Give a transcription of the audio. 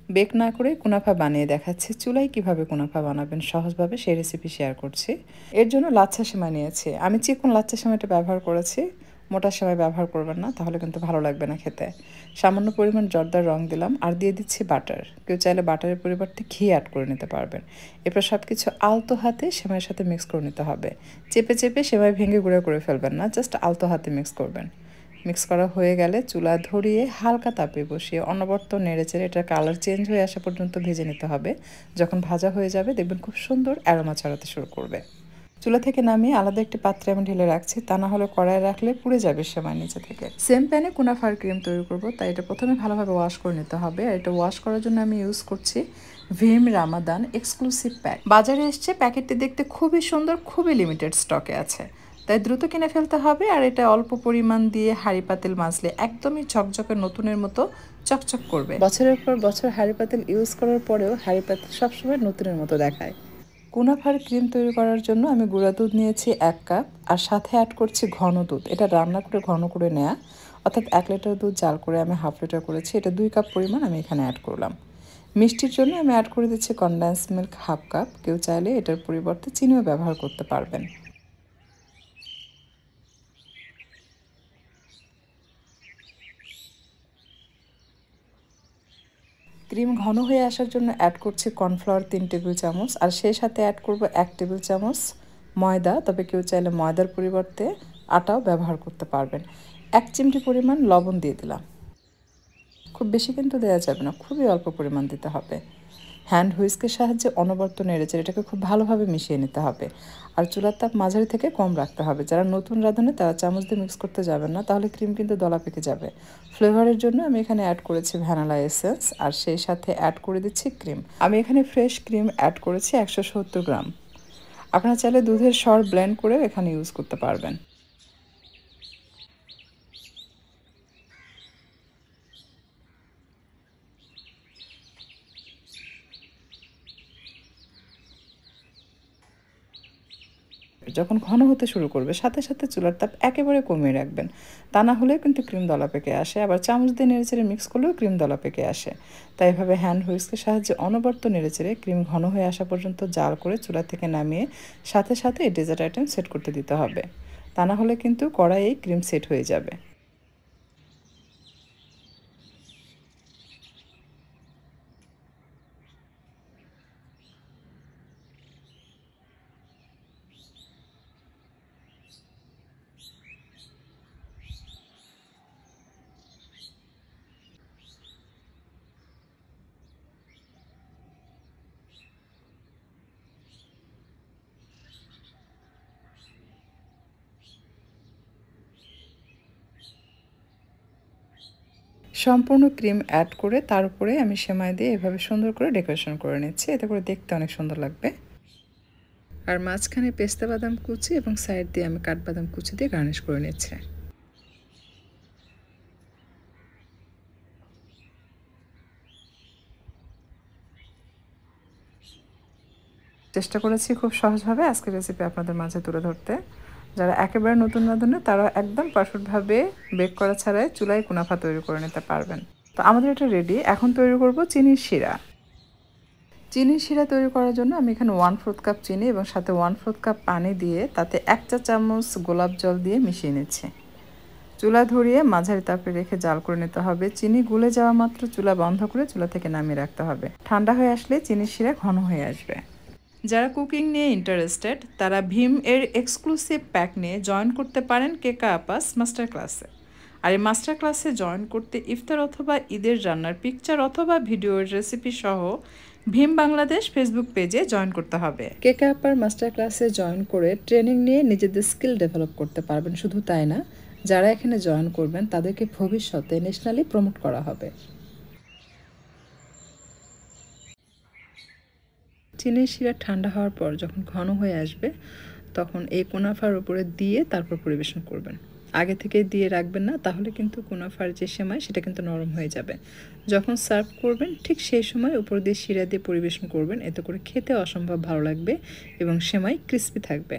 Bake না করে কুনাফা বানিয়ে দেখাচ্ছি। চুলায় কিভাবে কুনাফা বানাবেন সহজভাবে সেই রেসিপি শেয়ার করছি। এর জন্য লাচ্ছা সেমাই নিয়েছি। আমি চিকন লাচ্ছা সেমাইটা ব্যবহার করেছি, মোটা সেমাই ব্যবহার করবেন না, তাহলে কিন্তু ভালো লাগবে না খেতে। সামান্য পরিমাণ জর্দার রং দিলাম আর দিয়ে দিচ্ছি বাটার। কেউ চাইলে বাটারের পরিবর্তে ঘি অ্যাড করে নিতে পারবেন। এরপর সব কিছু আলতো হাতে সেমাইয়ের সাথে মিক্স করে নিতে হবে। চেপে চেপে সেমাই ভেঙে গুঁড়া করে ফেলবেন না, জাস্ট আলতো হাতে মিক্স করবেন। মিক্স করা হয়ে গেলে চুলা ধরিয়ে হালকা তাপে বসিয়ে অনবরত নেড়েচেড়ে এটার কালার চেঞ্জ হয়ে আসা পর্যন্ত ভেজে নিতে হবে। যখন ভাজা হয়ে যাবে দেখবেন খুব সুন্দর অ্যারোমা ছড়াতে শুরু করবে। চুলা থেকে নামিয়ে আলাদা একটি পাত্রে আমি ঢেলে রাখছি, তা না হলে কড়াইয়ে রাখলে পুড়ে যাবে সেমাই নিচে থেকে। সেম প্যানে কুনাফার ক্রিম তৈরি করব, তাই এটা প্রথমে ভালোভাবে ওয়াশ করে নিতে হবে। আর এটা ওয়াশ করার জন্য আমি ইউজ করছি ভিম রামাদান এক্সক্লুসিভ প্যাক। বাজারে এসছে, প্যাকেটটি দেখতে খুবই সুন্দর, খুবই লিমিটেড স্টকে আছে, তাই দ্রুত কিনে ফেলতে হবে। আর এটা অল্প পরিমাণ দিয়ে হাঁড়ি পাতিল মাজলে একদমই ঝকঝকে নতুনের মতো চকচক করবে। বছরের পর বছর হাঁড়ি পাতিল ইউজ করার পরেও হাঁড়ি পাতিল সবসময় নতুনের মতো দেখায়। কুনাফার ক্রিম তৈরি করার জন্য আমি গুঁড়া দুধ নিয়েছি 1 কাপ, আর সাথে অ্যাড করছি ঘন দুধ। এটা রান্না করে ঘন করে নেওয়া, অর্থাৎ 1 লিটার দুধ জাল করে আমি হাফ লিটার করেছি। এটা 2 কাপ পরিমাণ আমি এখানে অ্যাড করলাম। মিষ্টির জন্য আমি অ্যাড করে দিচ্ছি কনডেন্স মিল্ক 1/2 কাপ। কেউ চাইলে এটার পরিবর্তে চিনিও ব্যবহার করতে পারবেন। ক্রিম ঘন হয়ে আসার জন্য অ্যাড করছি কর্নফ্লাওয়ার 3 টেবিল চামচ, আর সেই সাথে অ্যাড করব 1 টেবিল চামচ ময়দা। তবে কেউ চাইলে ময়দার পরিবর্তে আটাও ব্যবহার করতে পারবেন। 1 চিমটি পরিমাণ লবণ দিয়ে দিলাম। খুব বেশি কিন্তু দেওয়া যাবে না, খুবই অল্প পরিমাণ দিতে হবে। হ্যান্ড হুইস্কের সাহায্যে অনবরত নেড়েচেড়ে এটাকে খুব ভালোভাবে মিশিয়ে নিতে হবে। আর চুলার তাপ মাঝারি থেকে কম রাখতে হবে। যারা নতুন রাঁধুনি তারা চামচ দিয়ে মিক্স করতে যাবেন না, তাহলে ক্রিম কিন্তু দলা পেকে যাবে। ফ্লেভারের জন্য আমি এখানে অ্যাড করেছি ভ্যানিলা এসেন্স, আর সেই সাথে অ্যাড করে দিচ্ছি ক্রিম। আমি এখানে ফ্রেশ ক্রিম অ্যাড করেছি 170 গ্রাম। আপনারা চাইলে দুধের সর ব্লেন্ড করেও এখানে ইউজ করতে পারবেন। যখন ঘন হতে শুরু করবে সাথে সাথে চুলার তাপ একেবারে কমিয়ে রাখবেন, তা না হলে কিন্তু ক্রিম দলা পেকে আসে। আবার চামচ দিয়ে নেড়েচেড়ে মিক্স করলেও ক্রিম দলা পেকে আসে। তাই এভাবে হ্যান্ড হুইস্কের সাহায্যে অনবরত নেড়েচেড়ে ক্রিম ঘন হয়ে আসা পর্যন্ত জাল করে চুলা থেকে নামিয়ে সাথে সাথে এই ডেজার্ট আইটেম সেট করতে দিতে হবে। তা না হলে কিন্তু কড়াইয়েই ক্রিম সেট হয়ে যাবে। সম্পূর্ণ ক্রিম অ্যাড করে তার উপরে আমি সেমাই দিয়ে এভাবে সুন্দর করে ডেকোরেশন করে নিচ্ছি, এতে করে দেখতে অনেক সুন্দর লাগবে। আর মাঝখানে পেস্তা বাদাম কুচি এবং সাইড দিয়ে আমি কাঠবাদাম কুচি দিয়ে গার্নিশ করে নিচ্ছি। চেষ্টা করেছি খুব সহজভাবে আজকের রেসিপি আপনাদের মাঝে তুলে ধরতে। যারা একেবারে নতুন রাঁধুনি তারা একদম পারফেক্টভাবে বেক করা ছাড়াই চুলায় কুনাফা তৈরি করে নিতে পারবেন। তো আমাদের এটা রেডি। এখন তৈরি করব চিনির শিরা। চিনির শিরা তৈরি করার জন্য আমি এখানে 1/4 কাপ চিনি এবং সাথে 1/4 কাপ পানি দিয়ে তাতে 1 চা-চামচ গোলাপ জল দিয়ে মিশিয়ে নিচ্ছি। চুলা ধরিয়ে মাঝারি তাপে রেখে জাল করে নিতে হবে। চিনি গুলে যাওয়া মাত্র চুলা বন্ধ করে চুলা থেকে নামিয়ে রাখতে হবে। ঠান্ডা হয়ে আসলে চিনির শিরা ঘন হয়ে আসবে। যারা কুকিং নিয়ে ইন্টারেস্টেড তারা ভীম এর এক্সক্লুসিভ প্যাক নিয়ে জয়েন করতে পারেন কেকা আপাস মাস্টার ক্লাসে। আর এই মাস্টার ক্লাসে জয়েন করতে ইফতার অথবা ঈদের রান্নার পিকচার অথবা ভিডিওর রেসিপি সহ ভীম বাংলাদেশ ফেসবুক পেজে জয়েন করতে হবে। কেকা আপার মাস্টার ক্লাসে জয়েন করে ট্রেনিং নিয়ে নিজেদের স্কিল ডেভেলপ করতে পারবেন। শুধু তাই না, যারা এখানে জয়েন করবেন তাদেরকে ভবিষ্যতে ন্যাশনালি প্রমোট করা হবে। চিনির শিরা ঠান্ডা হওয়ার পর যখন ঘন হয়ে আসবে তখন এই কুনাফার উপরে দিয়ে তারপর পরিবেশন করবেন। আগে থেকে দিয়ে রাখবেন না, তাহলে কিন্তু কুনাফার যে সেমাই সেটা কিন্তু নরম হয়ে যাবে। যখন সার্ভ করবেন ঠিক সেই সময় উপর দিয়ে শিরা দিয়ে পরিবেশন করবেন, এতে করে খেতে অসম্ভব ভালো লাগবে এবং সেমাই ক্রিস্পি থাকবে।